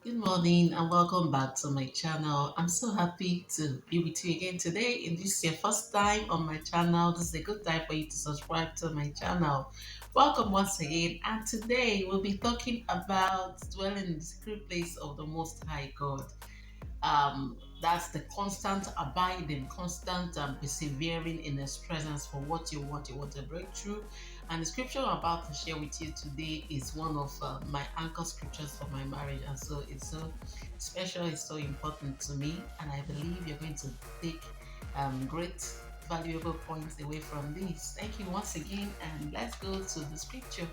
Good morning and welcome back to my channel. I'm so happy to be with you again today. If this is your first time on my channel, this is a good time for you to subscribe to my channel. Welcome once again, and today we'll be talking about dwelling in the secret place of the Most High God. That's the constant abiding, constant persevering in His presence for what you want. You want a breakthrough, and the scripture I'm about to share with you today is one of my anchor scriptures for my marriage, and so it's so special. It's so important to me, and I believe you're going to take great valuable points away from this. Thank you once again, and let's go to the scripture.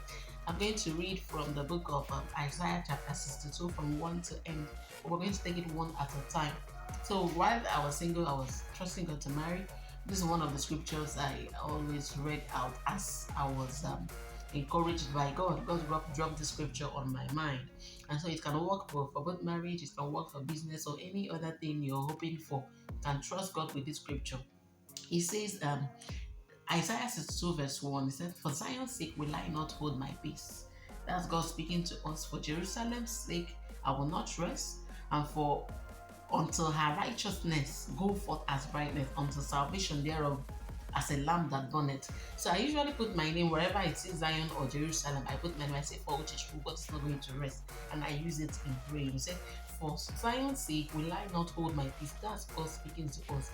I'm going to read from the book of Isaiah chapter 62 from 1 to end. We're going to take it one at a time. So while I was single, I was trusting God to marry. This is one of the scriptures I always read out as I was encouraged by God. God dropped the scripture on my mind. And so it can work for both marriage, it can work for business or any other thing you're hoping for. You can trust God with this scripture. He says, Isaiah 62 verse 1, he said, "For Zion's sake will I not hold my peace." That's God speaking to us. "For Jerusalem's sake I will not rest, and for until her righteousness go forth as brightness, until salvation thereof as a lamp that burneth." So I usually put my name wherever it says Zion or Jerusalem. I put my name, I say, "For which God is not going to rest," and I use it in prayer. He said, "For Zion's sake will I not hold my peace." That's God speaking to us.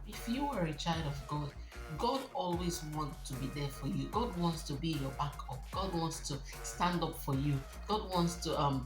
If you are a child of God, God always wants to be there for you. God wants to be your backup. God wants to stand up for you. God wants to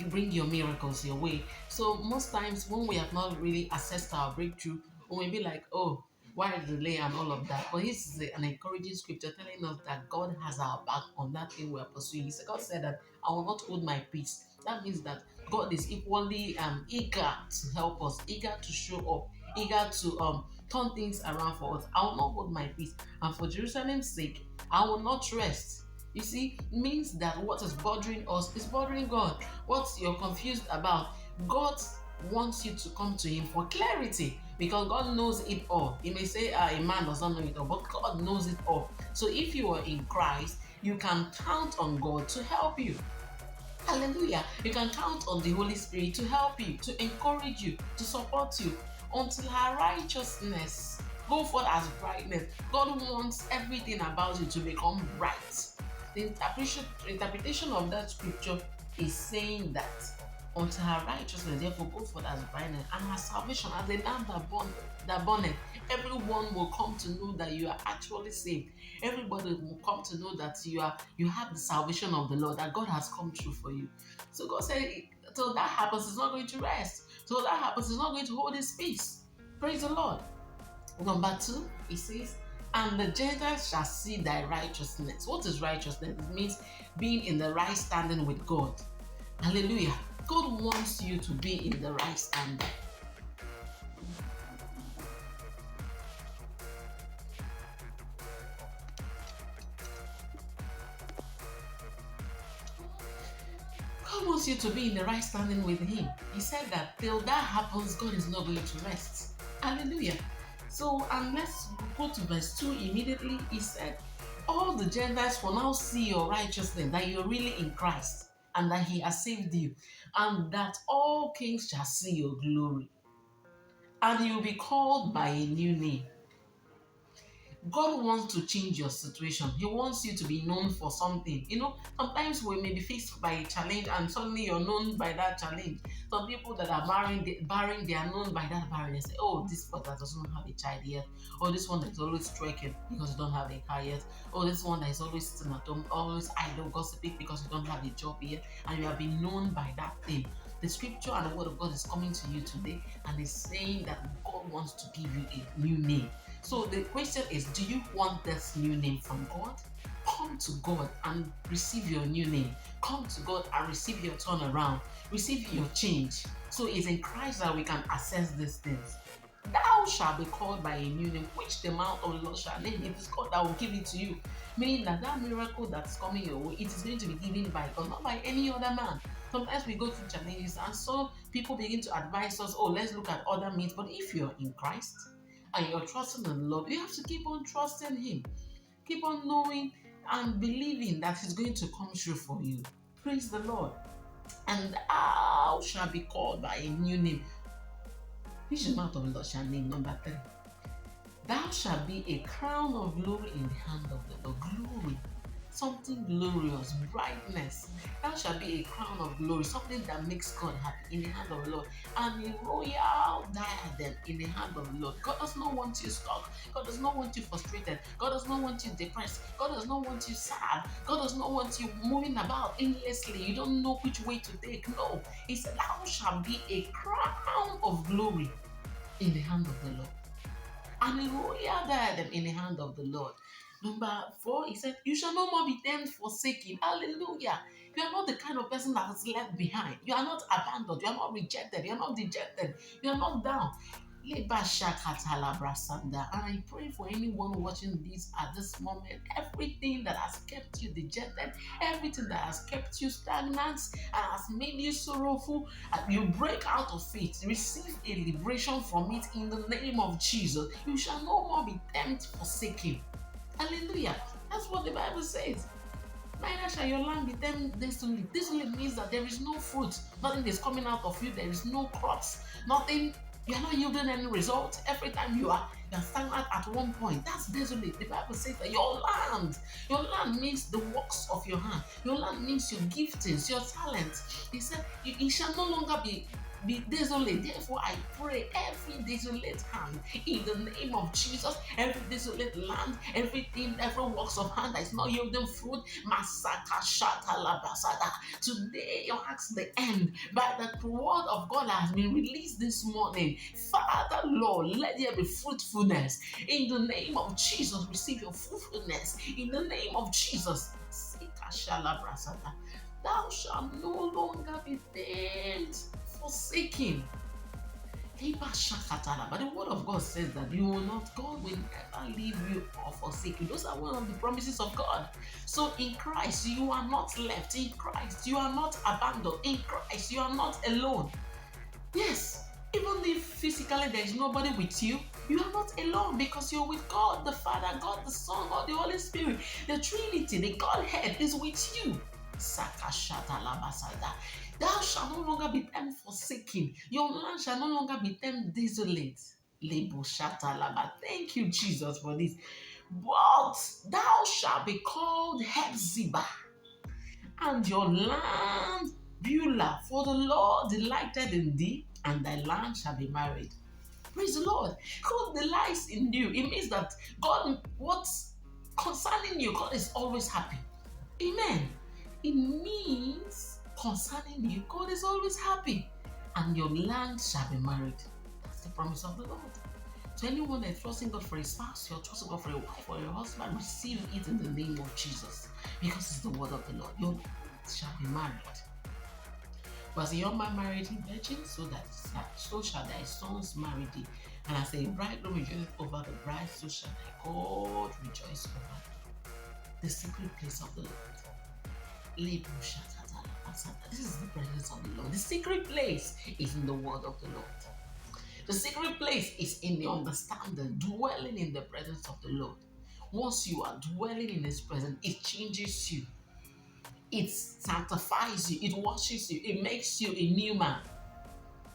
bring your miracles your way. So most times when we have not really assessed our breakthrough, we may be like, "Oh, why the delay and all of that?" But this is an encouraging scripture telling us that God has our back on that thing we are pursuing. So God said that I will not hold my peace. That means that God is equally eager to help us, eager to show up, eager to turn things around for us. I will not hold my peace, and for Jerusalem's sake, I will not rest. You see, it means that what is bothering us is bothering God. What you're confused about, God wants you to come to Him for clarity, because God knows it all. He may say a man does not know it all, but God knows it all. So if you are in Christ, you can count on God to help you. Hallelujah. You can count on the Holy Spirit to help you, to encourage you, to support you until her righteousness go forth as brightness. God wants everything about you to become bright. The interpretation of that scripture is saying that until her righteousness therefore go forth as brightness, and her salvation as a lamp that burneth, everyone will come to know that you are actually saved. Everybody will come to know that you have the salvation of the Lord, that God has come true for you. So God said, till that happens, He's not going to rest. So that happens, He's not going to hold His peace. Praise the Lord. Number 2, He says, "And the Gentiles shall see thy righteousness." What is righteousness? It means being in the right standing with God. Hallelujah. God wants you to be in the right standing. God wants you to be in the right standing with Him. He said that till that happens, God is not going to rest. Hallelujah. So, and let's go to verse 2 immediately. He said, "All the Gentiles will now see your righteousness, that you're really in Christ, and that He has saved you, and that all kings shall see your glory, and you'll be called by a new name." God wants to change your situation. He wants you to be known for something. Sometimes we may be faced by a challenge and suddenly you're known by that challenge. Some people that are barren, they are known by that barren. They say, "Oh, this one that doesn't have a child yet. Oh, this one that is always twerking because you don't have a car yet. Oh, this one that is always sitting at home, always idle gossiping because you don't have a job yet." And you have been known by that thing. The scripture and the word of God is coming to you today and is saying that God wants to give you a new name. So the question is, do you want this new name from God? Come to God and receive your new name. Come to God and receive your turnaround. Receive your change. So it's in Christ that we can access these things. "Thou shalt be called by a new name, which the mouth of the Lord shall name." It is God that will give it to you. Meaning that miracle that's coming your way, it is going to be given by God, not by any other man. Sometimes we go through challenges and so people begin to advise us, "Oh, let's look at other means." But if you're in Christ and you're trusting in the Lord, you have to keep on trusting Him. Keep on knowing and believing that He's going to come through for you. Praise the Lord. And thou shalt be called by a new name, which the mouth of the Lord shall name. Number 3. Thou shalt be a crown of glory in the hand of the Lord. Glory. Something glorious, brightness. Thou shalt be a crown of glory, something that makes God happy in the hand of the Lord, and a royal diadem in the hand of the Lord. God does not want you stuck. God does not want you frustrated. God does not want you depressed. God does not want you sad. God does not want you moving about aimlessly. You don't know which way to take. No. He said, thou shalt be a crown of glory in the hand of the Lord, and a royal diadem in the hand of the Lord. Number 4, he said, you shall no more be termed forsaken. Hallelujah. You are not the kind of person that is left behind. You are not abandoned. You are not rejected. You are not dejected. You are not down. And I pray for anyone watching this at this moment, everything that has kept you dejected, everything that has kept you stagnant and has made you sorrowful, you break out of it. Receive a liberation from it in the name of Jesus. You shall no more be tempted, forsaken. Hallelujah. That's what the Bible says. Neither shall your land be tempted desolate. Desolate means that there is no fruit. Nothing is coming out of you. There is no crops. Nothing. You are not yielding any result. Every time you are stagnant at one point. That's desolate. The Bible says that your land means the works of your hand. Your land means your giftings, your talents. He said, it shall no longer be desolate. Therefore, I pray every desolate hand in the name of Jesus, every desolate land, everything, every works of hand that is not yielding fruit, Masaka Shata Labasada. Today, your acts the end by the word of God that has been released this morning. Father, Lord, let there be fruitfulness in the name of Jesus. Receive your fruitfulness in the name of Jesus. Thou shalt no longer be named forsaken. But the word of God says that God will never leave you or forsake you. Those are one of the promises of God. So in Christ, you are not left. In Christ, you are not abandoned. In Christ, you are not alone. Yes, even if physically there is nobody with you, you are not alone because you're with God the Father, God the Son, God the Holy Spirit. The Trinity, the Godhead is with you. Thou shalt no longer be termed forsaken. Your land shall no longer be termed desolate. Thank you, Jesus, for this. But thou shalt be called Hephzibah, and your land Beulah, for the Lord delighted in thee, and thy land shall be married. Praise the Lord. God delights in you. It means that God, what's concerning you, God is always happy. Amen. It means concerning you, God is always happy, and your land shall be married. That's the promise of the Lord. So anyone that's trusting God for a spouse, you're trusting God for a wife or a husband, receive it in the name of Jesus, because it's the word of the Lord. Your land shall be married. Was a young man married a virgin, so shall thy sons marry thee. And as a bridegroom rejoices over the bride, so shall thy God rejoice over thee. The secret place of the Lord. This is the presence of the Lord. The secret place is in the word of the Lord. The secret place is in the understanding, dwelling in the presence of the Lord. Once you are dwelling in His presence, it changes you. It sanctifies you. It washes you. It makes you a new man.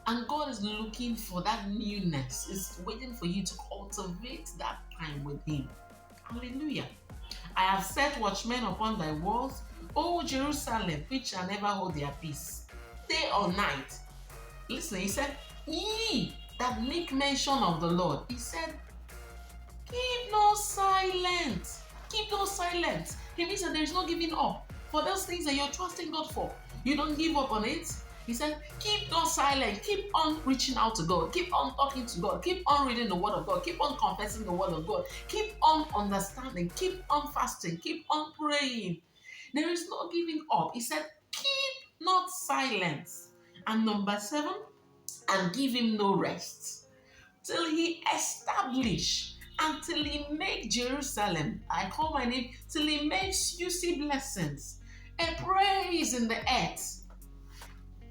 And God is looking for that newness. He's waiting for you to cultivate that time with Him. Hallelujah. I have set watchmen upon thy walls, O Jerusalem, which shall never hold their peace, day or night. Listen, He said, ye that make mention of the Lord. He said, keep no silence. Keep no silence. He means that there is no giving up. For those things that you're trusting God for, you don't give up on it. He said, keep no silence. Keep on reaching out to God. Keep on talking to God. Keep on reading the word of God. Keep on confessing the word of God. Keep on understanding. Keep on fasting. Keep on praying. There is no giving up. He said, keep not silence. And number 7, and give Him no rest till He establish and till He make Jerusalem, I call my name, till He makes you see blessings, a praise in the earth.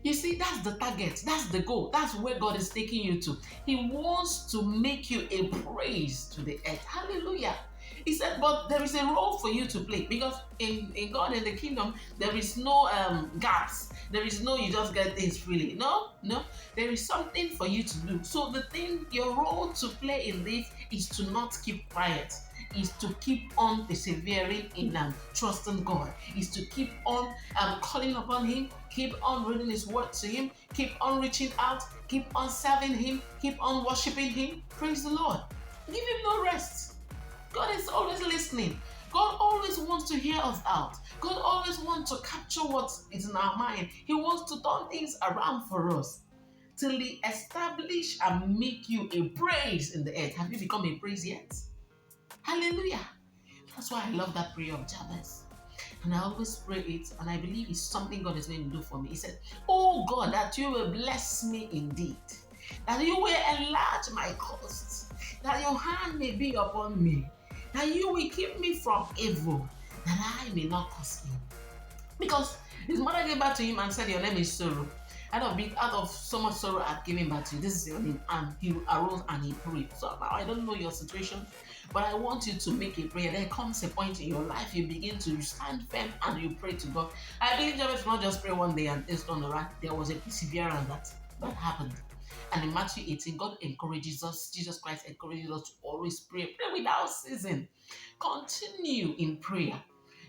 You see, that's the target, that's the goal, that's where God is taking you to. He wants to make you a praise to the earth. Hallelujah. He said, but there is a role for you to play, because in God, in the kingdom, there is no gaps. There is no you just get things freely. No, no. There is something for you to do. So your role to play in this is to not keep quiet, is to keep on persevering in trusting God, is to keep on calling upon Him, keep on reading His word to Him, keep on reaching out, keep on serving Him, keep on worshiping Him. Praise the Lord. Give Him no rest. God is always listening. God always wants to hear us out. God always wants to capture what is in our mind. He wants to turn things around for us till He establish and make you a praise in the earth. Have you become a praise yet? Hallelujah. That's why I love that prayer of Jabez. And I always pray it, and I believe it's something God is going to do for me. He said, oh God, that you will bless me indeed, that you will enlarge my costs, that your hand may be upon me, that you will keep me from evil, that I may not cause evil. Because his mother gave back to him and said, your name is sorrow. Out of so much sorrow I've given back to you. This is your name. And he arose and he prayed. So now I don't know your situation, but I want you to make a prayer. There comes a point in your life you begin to stand firm and you pray to God. I believe Jabez not just pray one day and it's done, right? There was a perseverance that happened. And in Matthew 18, God encourages us, Jesus Christ encourages us to always pray. Pray without ceasing. Continue in prayer.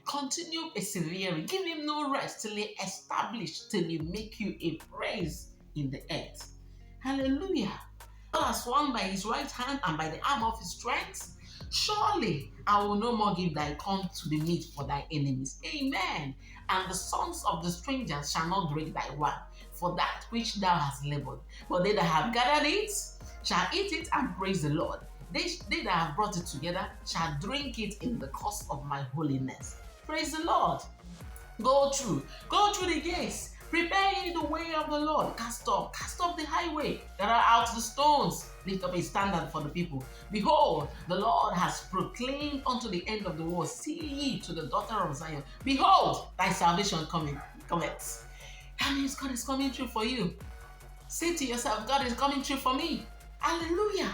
Continue persevering. Give Him no rest till He establish, till He make you a praise in the earth. Hallelujah. God has sworn by His right hand and by the arm of His strength. Surely I will no more give thy corn to the meat for thy enemies. Amen. And the sons of the strangers shall not break thy wine for that which thou hast labored. But they that have gathered it shall eat it and praise the Lord. They that have brought it together shall drink it in the cause of my holiness. Praise the Lord. Go through the gates. Prepare ye the way of the Lord. Cast off the highway. Gather out the stones. Lift up a standard for the people. Behold, the Lord has proclaimed unto the end of the world. See ye to the daughter of Zion. Behold, thy salvation cometh. That means God is coming through for you. Say to yourself, God is coming through for me. Hallelujah.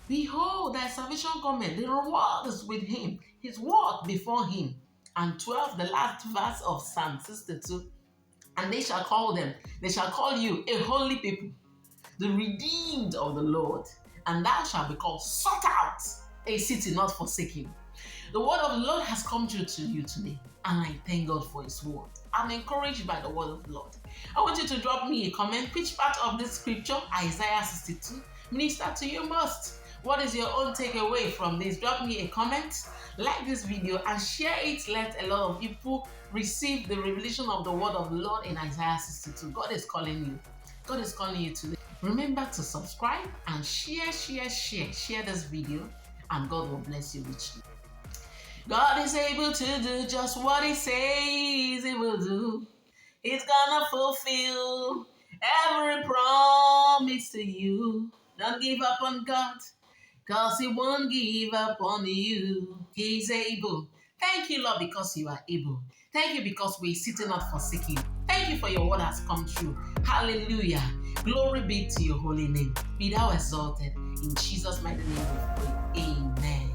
Behold, thy salvation cometh. The reward is with Him. His word before Him. And 12, the last verse of Psalm 62. And they shall call you a holy people, the redeemed of the Lord. And thou shalt be called sought out, a city not forsaken. The word of the Lord has come through to you today. And I thank God for His word. I'm encouraged by the word of the Lord. I want you to drop me a comment. Which part of this scripture, Isaiah 62, minister to you most? What is your own takeaway from this? Drop me a comment, like this video, and share it. Let a lot of people receive the revelation of the word of the Lord in Isaiah 62. God is calling you. God is calling you today. Remember to subscribe and share this video, and God will bless you richly. God is able to do just what He says He will do. He's gonna fulfill every promise to you. Don't give up on God, because He won't give up on you. He's able. Thank you, Lord, because you are able. Thank you because we're sitting not forsaken. Thank you for your word has come true. Hallelujah. Glory be to your holy name. Be thou exalted. In Jesus' mighty name we pray. Amen.